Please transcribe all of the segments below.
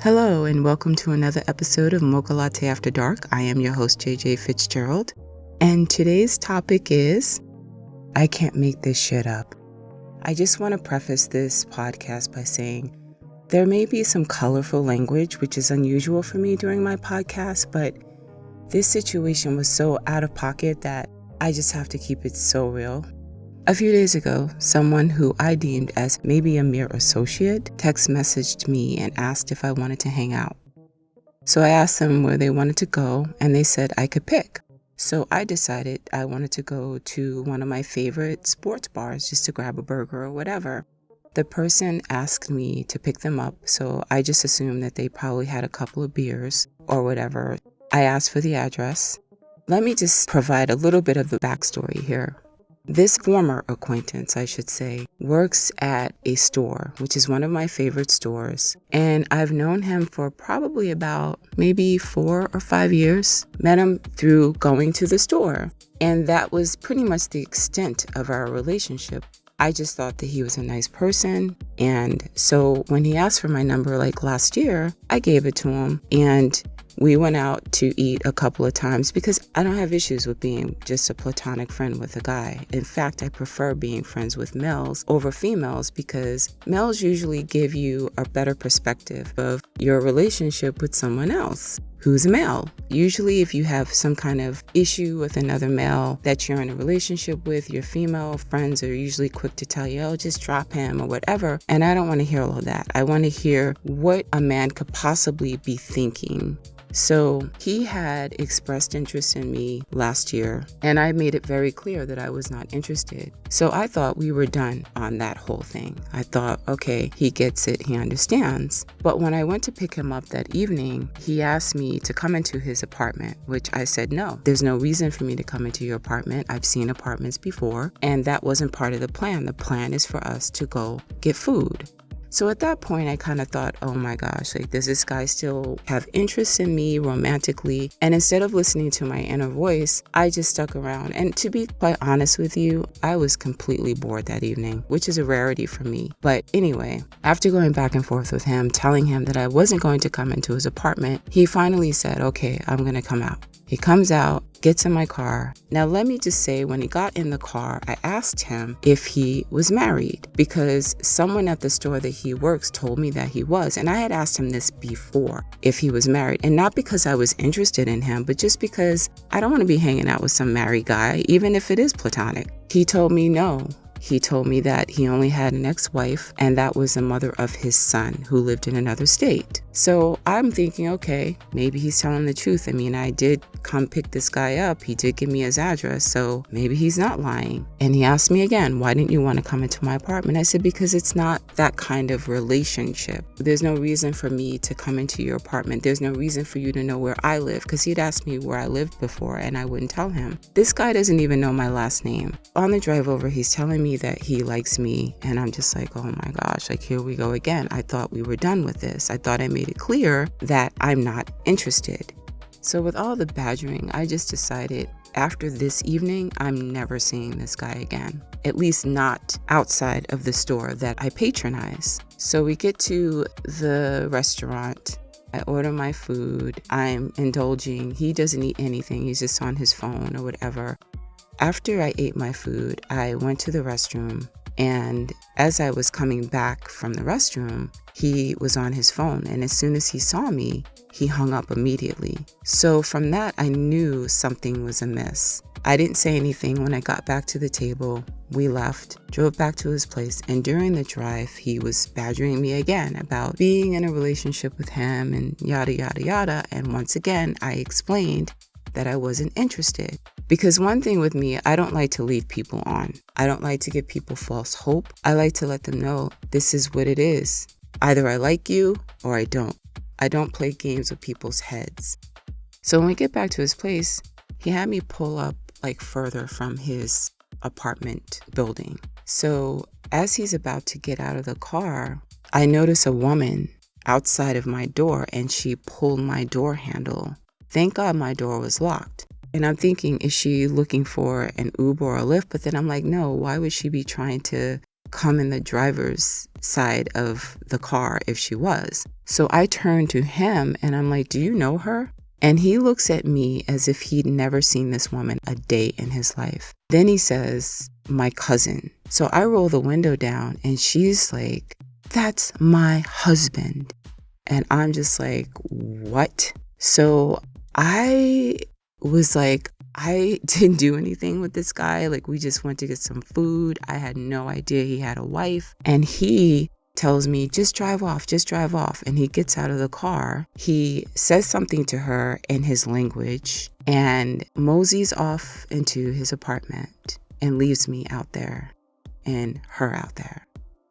Hello, and welcome to another episode of Mocha Latte After Dark. I am your host, JJ Fitzgerald, and today's topic is I can't make this shit up. I just want to preface this podcast by saying there may be some colorful language, which is unusual for me during my podcast, but this situation was so out of pocket that I just have to keep it so real. A few days ago, someone who I deemed as maybe a mere associate text messaged me and asked if I wanted to hang out. So I asked them where they wanted to go, and they said I could pick. So I decided I wanted to go to one of my favorite sports bars just to grab a burger or whatever. The person asked me to pick them up, so I just assumed that they probably had a couple of beers or whatever. I asked for the address. Let me just provide a little bit of the backstory here. This former acquaintance, I should say, works at a store, which is one of my favorite stores. And I've known him for probably about maybe 4 or 5 years. Met him through going to the store. And that was pretty much the extent of our relationship. I just thought that he was a nice person. And so when he asked for my number like last year, I gave it to him. And we went out to eat a couple of times because I don't have issues with being just a platonic friend with a guy. In fact, I prefer being friends with males over females because males usually give you a better perspective of your relationship with someone else who's a male. Usually if you have some kind of issue with another male that you're in a relationship with, your female friends are usually quick to tell you, oh, just drop him or whatever. And I don't want to hear all of that. I want to hear what a man could possibly be thinking. So he had expressed interest in me last year, and I made it very clear that I was not interested. So I thought we were done on that whole thing. I thought, okay, he gets it, he understands. But when I went to pick him up that evening, he asked me to come into his apartment, which I said, no, there's no reason for me to come into your apartment. I've seen apartments before, and that wasn't part of the plan. The plan is for us to go get food. So at that point, I kind of thought, oh my gosh, like, does this guy still have interest in me romantically? And instead of listening to my inner voice, I just stuck around. And to be quite honest with you, I was completely bored that evening, which is a rarity for me. But anyway, after going back and forth with him, telling him that I wasn't going to come into his apartment, he finally said, okay, I'm going to come out. He comes out, gets in my car. Now, let me just say, when he got in the car, I asked him if he was married because someone at the store that he works told me that he was. And I had asked him this before, if he was married. And not because I was interested in him, but just because I don't want to be hanging out with some married guy, even if it is platonic. He told me no. He told me that he only had an ex-wife, and that was the mother of his son who lived in another state. So I'm thinking, okay, maybe he's telling the truth. I mean, I did come pick this guy up. He did give me his address, so maybe he's not lying. And he asked me again, why didn't you want to come into my apartment? I said, because it's not that kind of relationship. There's no reason for me to come into your apartment. There's no reason for you to know where I live, because he'd asked me where I lived before, and I wouldn't tell him. This guy doesn't even know my last name. On the drive over, he's telling me that he likes me, and I'm just like, oh my gosh, like, here we go again. I thought we were done with this. I thought I made it clear that I'm not interested. So with all the badgering, I just decided after this evening, I'm never seeing this guy again, at least not outside of the store that I patronize. So we get to the restaurant. I order my food. I'm indulging. He doesn't eat anything. He's just on his phone or whatever. After I ate my food, I went to the restroom, and as I was coming back from the restroom, he was on his phone, and as soon as he saw me, he hung up immediately. So from that, I knew something was amiss. I didn't say anything when I got back to the table. We left, drove back to his place, and during the drive, he was badgering me again about being in a relationship with him and yada, yada, yada. And once again, I explained that I wasn't interested. Because one thing with me, I don't like to lead people on. I don't like to give people false hope. I like to let them know this is what it is. Either I like you or I don't. I don't play games with people's heads. So when we get back to his place, he had me pull up like further from his apartment building. So as he's about to get out of the car, I notice a woman outside of my door, and she pulled my door handle. Thank God my door was locked. And I'm thinking, is she looking for an Uber or a Lyft? But then I'm like, no, why would she be trying to come in the driver's side of the car if she was. So I turned to him and I'm like, do you know her? And he looks at me as if he'd never seen this woman a day in his life. Then he says, my cousin. So I roll the window down and she's like, that's my husband. And I'm just like, what? So I was like, I didn't do anything with this guy. Like, we just went to get some food. I had no idea he had a wife. And he tells me, just drive off, just drive off. And he gets out of the car. He says something to her in his language and moseys off into his apartment and leaves me out there and her out there.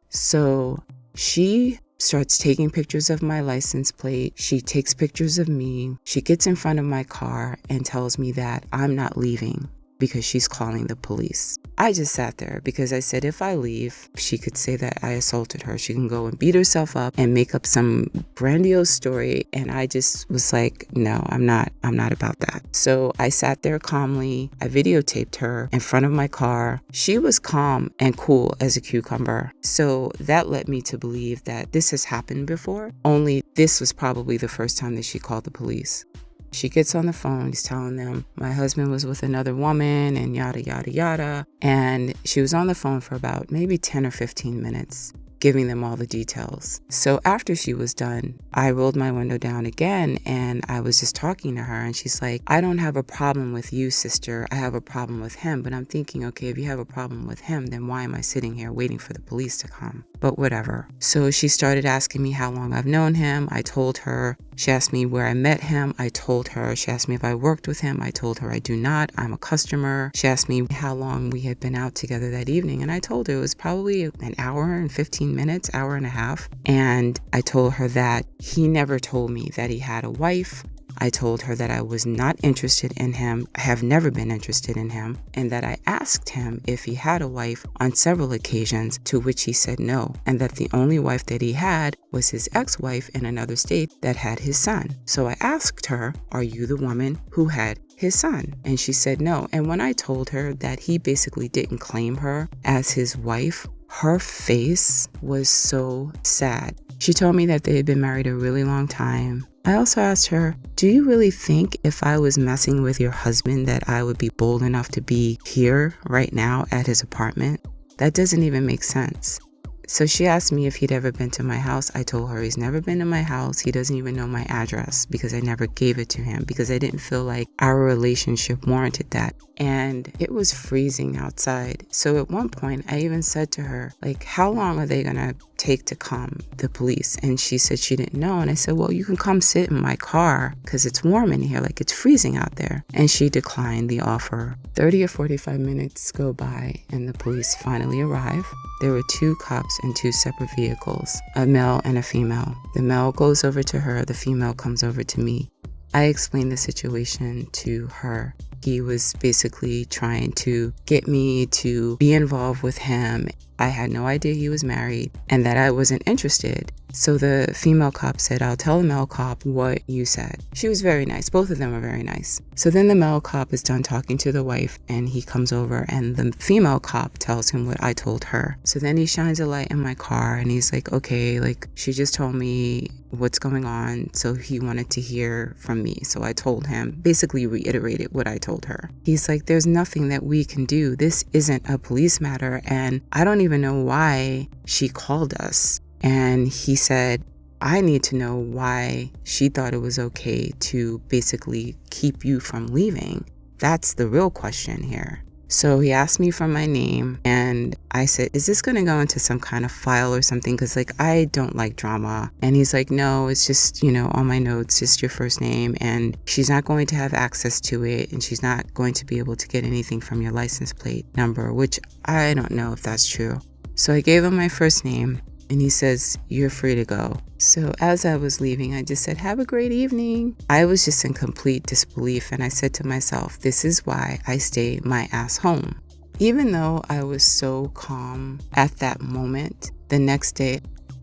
So she starts taking pictures of my license plate. She takes pictures of me. She gets in front of my car and tells me that I'm not leaving because she's calling the police. I just sat there because I said, if I leave, she could say that I assaulted her. She can go and beat herself up and make up some grandiose story. And I just was like, no, I'm not about that. So I sat there calmly. I videotaped her in front of my car. She was calm and cool as a cucumber. So that led me to believe that this has happened before, only this was probably the first time that she called the police. She gets on the phone, he's telling them my husband was with another woman and yada, yada, yada. And she was on the phone for about maybe 10 or 15 minutes, giving them all the details. So after she was done, I rolled my window down again and I was just talking to her and she's like, I don't have a problem with you, sister. I have a problem with him. But I'm thinking, okay, if you have a problem with him, then why am I sitting here waiting for the police to come? But whatever. So she started asking me how long I've known him. I told her. She asked me where I met him. I told her. She asked me if I worked with him. I told her I do not. I'm a customer. She asked me how long we had been out together that evening. And I told her it was probably an hour and 15 minutes, hour and a half. And I told her that he never told me that he had a wife. I told her that I was not interested in him, I have never been interested in him, and that I asked him if he had a wife on several occasions, to which he said no, and that the only wife that he had was his ex-wife in another state that had his son. So I asked her, are you the woman who had his son? And she said no. And when I told her that he basically didn't claim her as his wife, her face was so sad. She told me that they had been married a really long time. I also asked her, do you really think if I was messing with your husband that I would be bold enough to be here right now at his apartment? That doesn't even make sense. So she asked me if he'd ever been to my house. I told her he's never been to my house. He doesn't even know my address because I never gave it to him because I didn't feel like our relationship warranted that. And it was freezing outside. So at one point I even said to her, like, how long are they gonna take to come, the police? And she said she didn't know. And I said, well, you can come sit in my car because it's warm in here, like it's freezing out there. And she declined the offer. 30 or 45 minutes go by and the police finally arrive. There were 2 cops in 2 separate vehicles, a male and a female. The male goes over to her, the female comes over to me. I explained the situation to her. He was basically trying to get me to be involved with him. I had no idea he was married and that I wasn't interested. So the female cop said, I'll tell the male cop what you said. She was very nice. Both of them are very nice. So then the male cop is done talking to the wife and he comes over and the female cop tells him what I told her. So then he shines a light in my car and he's like, okay, like she just told me what's going on. So he wanted to hear from me. So I told him, basically reiterated what I told her. He's like, there's nothing that we can do. This isn't a police matter. And I don't even know why she called us. And he said, I need to know why she thought it was okay to basically keep you from leaving. That's the real question here. So he asked me for my name and I said, is this going to go into some kind of file or something? Because like, I don't like drama. And he's like, no, it's just, on my notes, just your first name. And she's not going to have access to it. And she's not going to be able to get anything from your license plate number, which I don't know if that's true. So I gave him my first name. And he says, you're free to go. So as I was leaving, I just said, have a great evening. I was just in complete disbelief. And I said to myself, this is why I stay my ass home. Even though I was so calm at that moment, the next day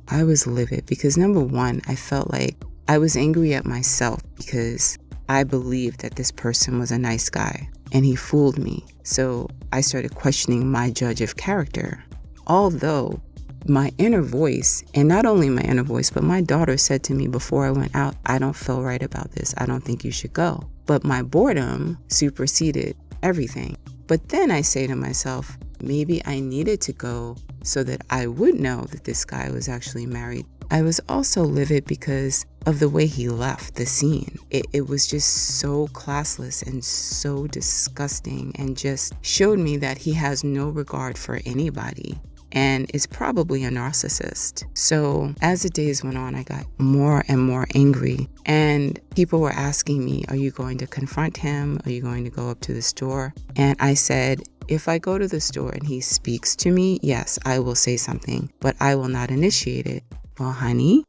I was livid because number one, I felt like I was angry at myself because I believed that this person was a nice guy and he fooled me. So I started questioning my judge of character. Although my inner voice, and not only my inner voice, but my daughter said to me before I went out, I don't feel right about this. I don't think you should go. But my boredom superseded everything. But then I say to myself, maybe I needed to go so that I would know that this guy was actually married. I was also livid because of the way he left the scene. It was just so classless and so disgusting, and just showed me that he has no regard for anybody and is probably a narcissist. So as the days went on, I got more and more angry, and people were asking me, are you going to confront him? Are you going to go up to the store? And I said, if I go to the store and he speaks to me, yes, I will say something, but I will not initiate it. Well, honey,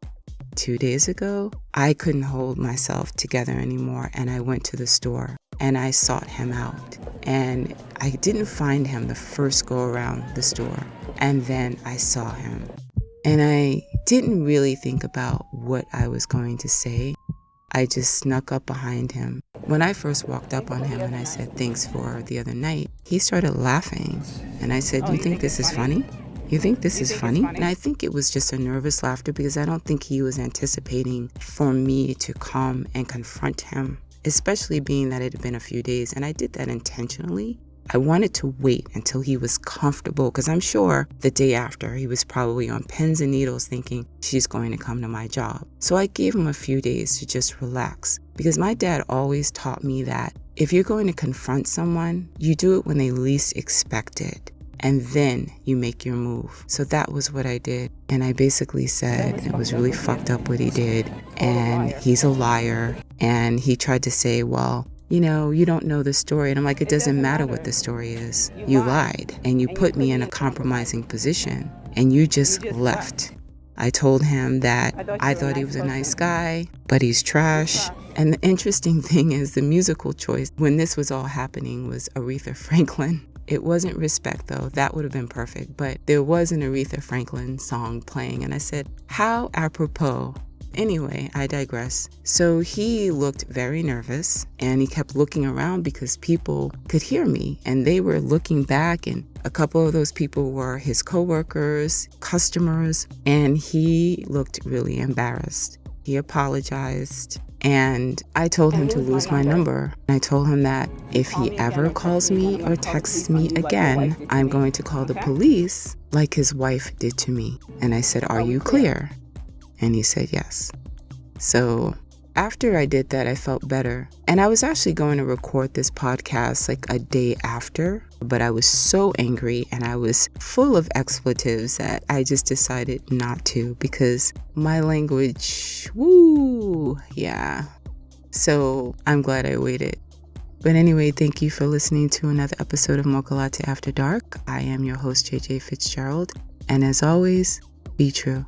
2 days ago, I couldn't hold myself together anymore, and I went to the store and I sought him out. And I didn't find him the first go around the store, and then I saw him. And I didn't really think about what I was going to say. I just snuck up behind him. When I first walked up on him and I said, thanks for the other night, he started laughing. And I said, you think this is funny? You think this is funny? And I think it was just a nervous laughter, because I don't think he was anticipating for me to come and confront him, especially being that it had been a few days. And I did that intentionally. I wanted to wait until he was comfortable, because I'm sure the day after he was probably on pins and needles thinking, she's going to come to my job. So I gave him a few days to just relax, because my dad always taught me that if you're going to confront someone, you do it when they least expect it, and then you make your move. So that was what I did. And I basically said it was really fucked up what he did, and he's a liar. And he tried to say, well, you know, you don't know the story. And I'm like, it doesn't matter what the story is. You lied, and you put me in a compromising position, and you just left. I told him that I thought he was a nice guy, but he's trash. And the interesting thing is, the musical choice when this was all happening was Aretha Franklin. It wasn't Respect, though. That would have been perfect. But there was an Aretha Franklin song playing, and I said, how apropos. Anyway, I digress. So he looked very nervous, and he kept looking around because people could hear me, and they were looking back, and a couple of those people were his coworkers, customers, and he looked really embarrassed. He apologized, and I told him to lose my number. I told him that if he ever calls me or texts me again, I'm going to call the police like his wife did to me. And I said, are you clear? And he said yes. So after I did that, I felt better. And I was actually going to record this podcast like a day after, but I was so angry and I was full of expletives that I just decided not to, because my language, yeah. So I'm glad I waited. But anyway, thank you for listening to another episode of Mocha Latte After Dark. I am your host, JJ Fitzgerald. And as always, be true.